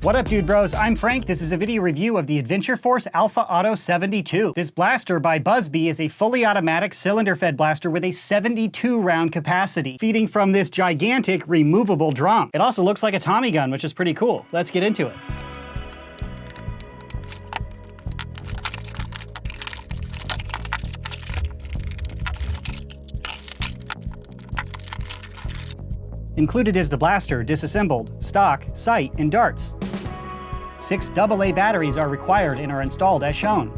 What up, dude bros? I'm Frank. This is a video review of the Adventure Force Alpha Auto 72. This blaster by Buzzbee is a fully automatic cylinder-fed blaster with a 72 round capacity, feeding from this gigantic removable drum. It also looks like a Tommy gun, which is pretty cool. Let's get into it. Included is the blaster, disassembled, stock, sight, and darts. 6 AA batteries are required and are installed as shown.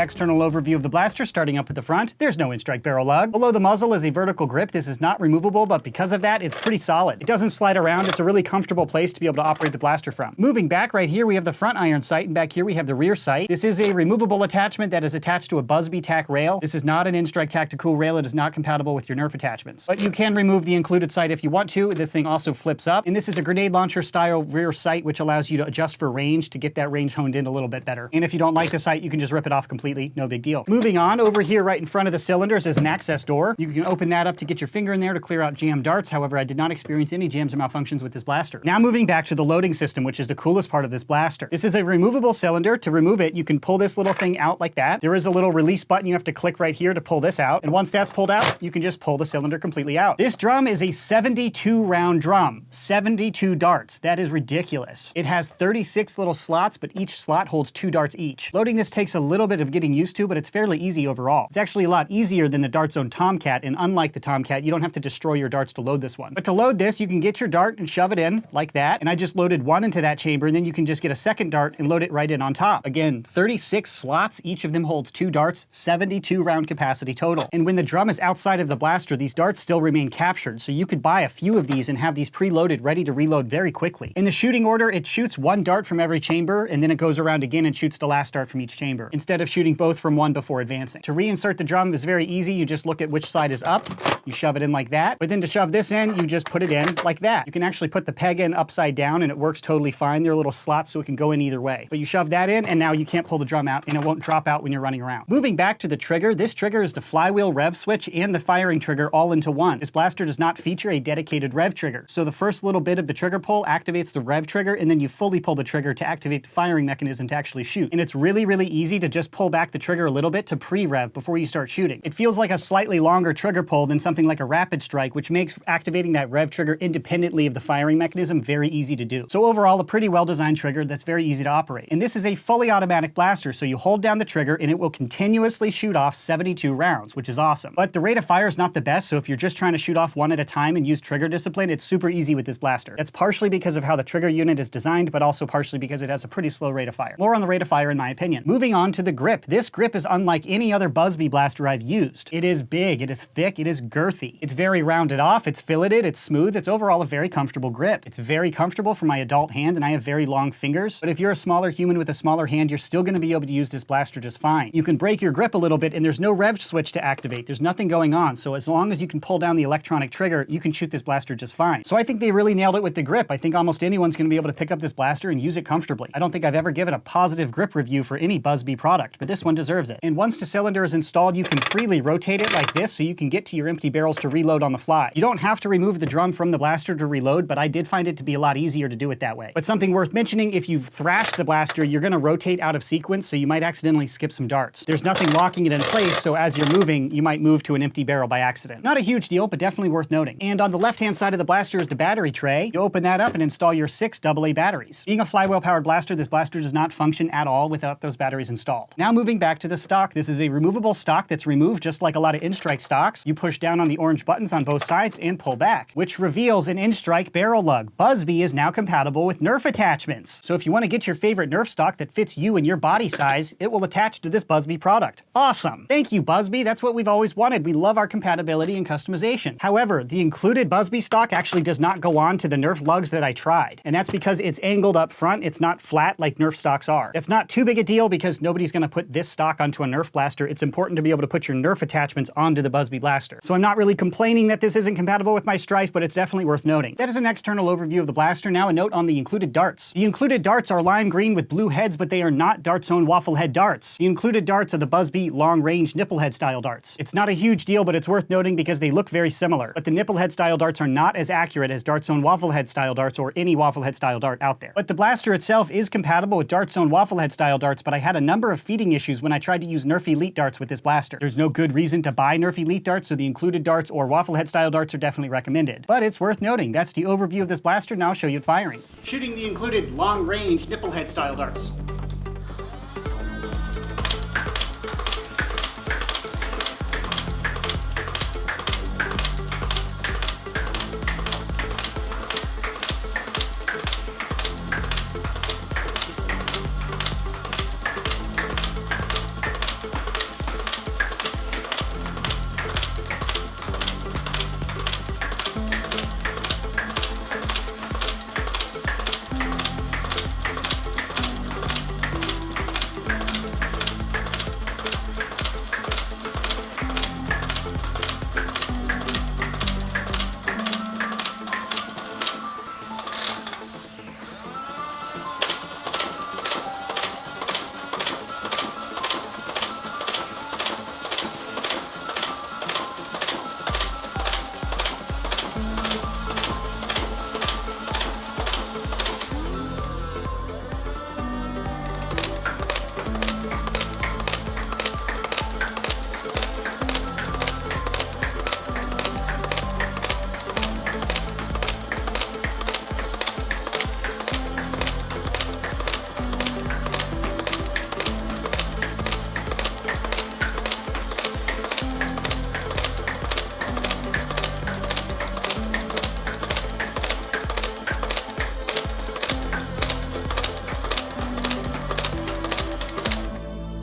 External overview of the blaster, starting up at the front. There's no in-strike barrel lug. Below the muzzle is a vertical grip. This is not removable, but because of that, it's pretty solid. It doesn't slide around. It's a really comfortable place to be able to operate the blaster from. Moving back, right here we have the front iron sight, and back here we have the rear sight. This is a removable attachment that is attached to a Buzzbee tack rail. This is not an in-strike tactical rail. It is not compatible with your Nerf attachments. But you can remove the included sight if you want to. This thing also flips up. And this is a grenade launcher style rear sight, which allows you to adjust for range to get that range honed in a little bit better. And if you don't like the sight, you can just rip it off completely. No big deal. Moving on, over here right in front of the cylinders is an access door. You can open that up to get your finger in there to clear out jammed darts. However, I did not experience any jams or malfunctions with this blaster. Now moving back to the loading system, which is the coolest part of this blaster. This is a removable cylinder. To remove it, you can pull this little thing out like that. There is a little release button you have to click right here to pull this out. And once that's pulled out, you can just pull the cylinder completely out. This drum is a 72 round drum, 72 darts. That is ridiculous. It has 36 little slots, but each slot holds 2 darts each. Loading this takes a little bit of getting used to, but it's fairly easy overall. It's actually a lot easier than the Dart Zone Tomcat, and unlike the Tomcat, you don't have to destroy your darts to load this one. But to load this, you can get your dart and shove it in like that, and I just loaded one into that chamber, and then you can just get a second dart and load it right in on top. Again, 36 slots, each of them holds 2 darts, 72 round capacity total. And when the drum is outside of the blaster, these darts still remain captured, so you could buy a few of these and have these preloaded, ready to reload very quickly. In the shooting order, it shoots 1 dart from every chamber, and then it goes around again and shoots the last dart from each chamber, instead of shooting both from one before advancing. To reinsert the drum is very easy. You just look at which side is up, you shove it in like that. But then to shove this in, you just put it in like that. You can actually put the peg in upside down and it works totally fine. There are little slots so it can go in either way. But you shove that in and now you can't pull the drum out and it won't drop out when you're running around. Moving back to the trigger, this trigger is the flywheel rev switch and the firing trigger all into one. This blaster does not feature a dedicated rev trigger. So the first little bit of the trigger pull activates the rev trigger and then you fully pull the trigger to activate the firing mechanism to actually shoot. And it's really, really easy to just pull back the trigger a little bit to pre-rev before you start shooting. It feels like a slightly longer trigger pull than something like a rapid strike, which makes activating that rev trigger independently of the firing mechanism very easy to do. So overall, a pretty well-designed trigger that's very easy to operate. And this is a fully automatic blaster, so you hold down the trigger and it will continuously shoot off 72 rounds, which is awesome. But the rate of fire is not the best, so if you're just trying to shoot off one at a time and use trigger discipline, it's super easy with this blaster. That's partially because of how the trigger unit is designed, but also partially because it has a pretty slow rate of fire. More on the rate of fire in my opinion. Moving on to the grip. This grip is unlike any other Buzzbee blaster I've used. It is big, it is thick, it is girthy. It's very rounded off, it's filleted, it's smooth, it's overall a very comfortable grip. It's very comfortable for my adult hand and I have very long fingers, but if you're a smaller human with a smaller hand, you're still going to be able to use this blaster just fine. You can break your grip a little bit and there's no rev switch to activate. There's nothing going on, so as long as you can pull down the electronic trigger, you can shoot this blaster just fine. So I think they really nailed it with the grip. I think almost anyone's going to be able to pick up this blaster and use it comfortably. I don't think I've ever given a positive grip review for any Buzzbee product, but this one deserves it. And once the cylinder is installed, you can freely rotate it like this so you can get to your empty barrels to reload on the fly. You don't have to remove the drum from the blaster to reload, but I did find it to be a lot easier to do it that way. But something worth mentioning, if you've thrashed the blaster, you're going to rotate out of sequence, so you might accidentally skip some darts. There's nothing locking it in place, so as you're moving, you might move to an empty barrel by accident. Not a huge deal, but definitely worth noting. And on the left-hand side of the blaster is the battery tray. You open that up and install your 6 AA batteries. Being a flywheel-powered blaster, this blaster does not function at all without those batteries installed. Now moving back to the stock, this is a removable stock that's removed just like a lot of in-strike stocks. You push down on the orange buttons on both sides and pull back, which reveals an in-strike barrel lug. Buzzbee is now compatible with Nerf attachments. So if you want to get your favorite Nerf stock that fits you and your body size, it will attach to this Buzzbee product. Awesome. Thank you, Buzzbee. That's what we've always wanted. We love our compatibility and customization. However, the included Buzzbee stock actually does not go on to the Nerf lugs that I tried. And that's because it's angled up front. It's not flat like Nerf stocks are. It's not too big a deal because nobody's going to put put this stock onto a Nerf blaster, it's important to be able to put your Nerf attachments onto the Buzby blaster. So I'm not really complaining that this isn't compatible with my Strife, but it's definitely worth noting. That is an external overview of the blaster. Now a note on the included darts. The included darts are lime green with blue heads, but they are not Dart's own waffle head darts. The included darts are the Buzby long-range nipplehead style darts. It's not a huge deal, but it's worth noting because they look very similar. But the nipplehead style darts are not as accurate as Dart's own waffle head style darts or any waffle head style dart out there. But the blaster itself is compatible with Dart's own waffle head style darts, but I had a number of feeding issues when I tried to use Nerf Elite darts with this blaster. There's no good reason to buy Nerf Elite darts, so the included darts or waffle head style darts are definitely recommended. But it's worth noting. That's the overview of this blaster. Now I'll show you the firing. Shooting the included long-range nipplehead style darts.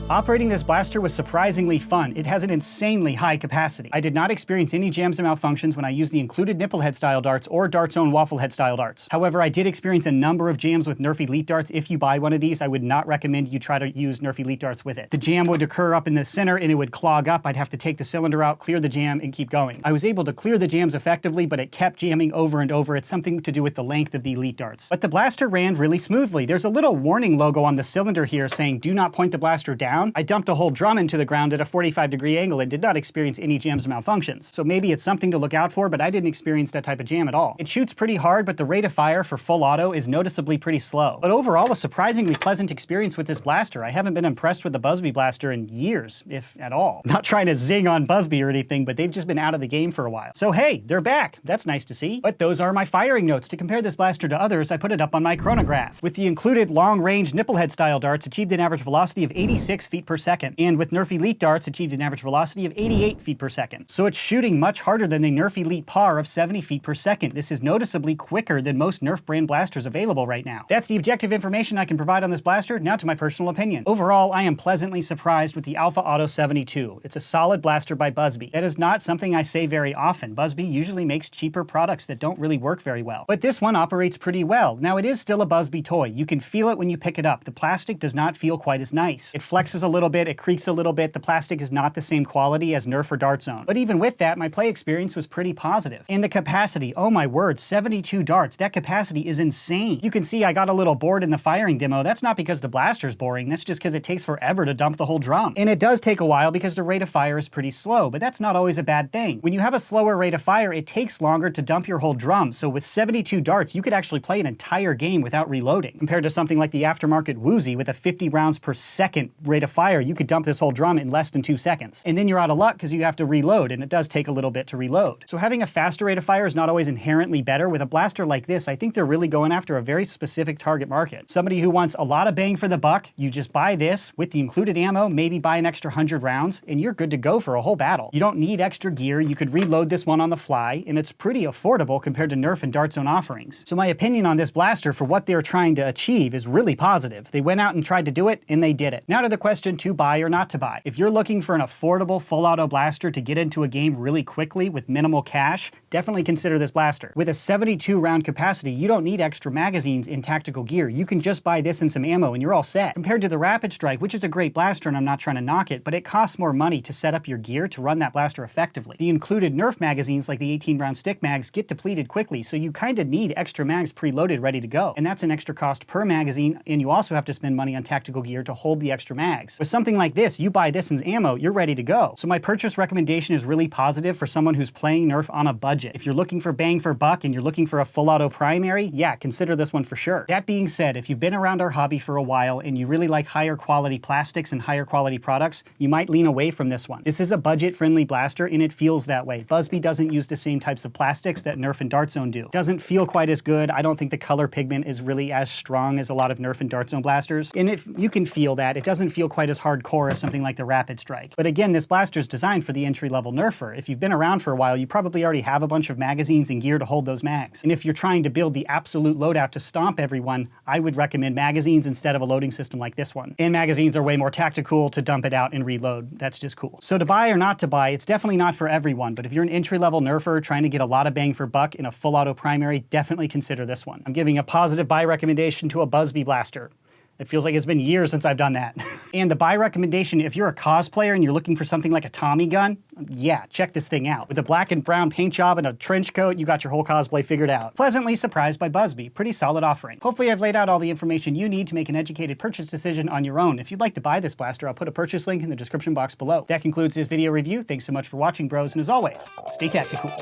Operating this blaster was surprisingly fun. It has an insanely high capacity. I did not experience any jams or malfunctions when I used the included nipplehead style darts or Dart's own waffle head style darts. However, I did experience a number of jams with Nerf Elite darts. If you buy one of these, I would not recommend you try to use Nerf Elite darts with it. The jam would occur up in the center and it would clog up. I'd have to take the cylinder out, clear the jam, and keep going. I was able to clear the jams effectively, but it kept jamming over and over. It's something to do with the length of the Elite darts. But the blaster ran really smoothly. There's a little warning logo on the cylinder here saying, "Do not point the blaster down." I dumped a whole drum into the ground at a 45-degree angle and did not experience any jams or malfunctions. So maybe it's something to look out for, but I didn't experience that type of jam at all. It shoots pretty hard, but the rate of fire for full auto is noticeably pretty slow. But overall, a surprisingly pleasant experience with this blaster. I haven't been impressed with the Buzby blaster in years, if at all. Not trying to zing on Buzby or anything, but they've just been out of the game for a while. So hey, they're back. That's nice to see. But those are my firing notes. To compare this blaster to others, I put it up on my chronograph. With the included long-range nipplehead style darts, achieved an average velocity of 86 feet per second, and with Nerf Elite darts, achieved an average velocity of 88 feet per second. So it's shooting much harder than the Nerf Elite PAR of 70 feet per second. This is noticeably quicker than most Nerf brand blasters available right now. That's the objective information I can provide on this blaster. Now to my personal opinion. Overall, I am pleasantly surprised with the Alpha Auto 72. It's a solid blaster by Buzby. That is not something I say very often. Buzby usually makes cheaper products that don't really work very well. But this one operates pretty well. Now, it is still a Buzby toy. You can feel it when you pick it up. The plastic does not feel quite as nice. It flexes a little bit, it creaks a little bit. The plastic is not the same quality as Nerf or Dart's own. But even with that, my play experience was pretty positive. And the capacity, oh my word, 72 darts. That capacity is insane. You can see I got a little bored in the firing demo. That's not because the blaster's boring, that's just because it takes forever to dump the whole drum. And it does take a while because the rate of fire is pretty slow, but that's not always a bad thing. When you have a slower rate of fire, it takes longer to dump your whole drum. So with 72 darts, you could actually play an entire game without reloading. Compared to something like the aftermarket Woozy with a 50 rounds per second rate of fire, you could dump this whole drum in less than 2 seconds. And then you're out of luck because you have to reload, and it does take a little bit to reload. So having a faster rate of fire is not always inherently better. With a blaster like this, I think they're really going after a very specific target market. Somebody who wants a lot of bang for the buck, you just buy this with the included ammo, maybe buy an extra 100 rounds, and you're good to go for a whole battle. You don't need extra gear, you could reload this one on the fly, and it's pretty affordable compared to Nerf and Dart's own offerings. So my opinion on this blaster for what they're trying to achieve is really positive. They went out and tried to do it, and they did it. Now to the question question, to buy or not to buy. If you're looking for an affordable full auto blaster to get into a game really quickly with minimal cash, definitely consider this blaster. With a 72 round capacity, you don't need extra magazines in tactical gear. You can just buy this and some ammo and you're all set. Compared to the Rapid Strike, which is a great blaster and I'm not trying to knock it, but it costs more money to set up your gear to run that blaster effectively. The included Nerf magazines like the 18 round stick mags get depleted quickly, so you kind of need extra mags preloaded ready to go. And that's an extra cost per magazine, and you also have to spend money on tactical gear to hold the extra mags. With something like this, you buy this and ammo, you're ready to go. So my purchase recommendation is really positive for someone who's playing Nerf on a budget. If you're looking for bang for buck and you're looking for a full auto primary, yeah, consider this one for sure. That being said, if you've been around our hobby for a while and you really like higher quality plastics and higher quality products, you might lean away from this one. This is a budget-friendly blaster and it feels that way. Buzby doesn't use the same types of plastics that Nerf and Dart Zone do. Doesn't feel quite as good. I don't think the color pigment is really as strong as a lot of Nerf and Dart Zone blasters. And if you can feel that, it doesn't feel quite as hardcore as something like the Rapid Strike. But again, this blaster is designed for the entry-level Nerfer. If you've been around for a while, you probably already have a bunch of magazines and gear to hold those mags. And if you're trying to build the absolute loadout to stomp everyone, I would recommend magazines instead of a loading system like this one. And magazines are way more tactical to dump it out and reload. That's just cool. So to buy or not to buy, it's definitely not for everyone, but if you're an entry-level Nerfer trying to get a lot of bang for buck in a full auto primary, definitely consider this one. I'm giving a positive buy recommendation to a Buzby blaster. It feels like it's been years since I've done that. And the buy recommendation, if you're a cosplayer and you're looking for something like a Tommy gun, yeah, check this thing out. With a black and brown paint job and a trench coat, you got your whole cosplay figured out. Pleasantly surprised by Buzby. Pretty solid offering. Hopefully I've laid out all the information you need to make an educated purchase decision on your own. If you'd like to buy this blaster, I'll put a purchase link in the description box below. That concludes this video review. Thanks so much for watching, bros, and as always, stay tactical.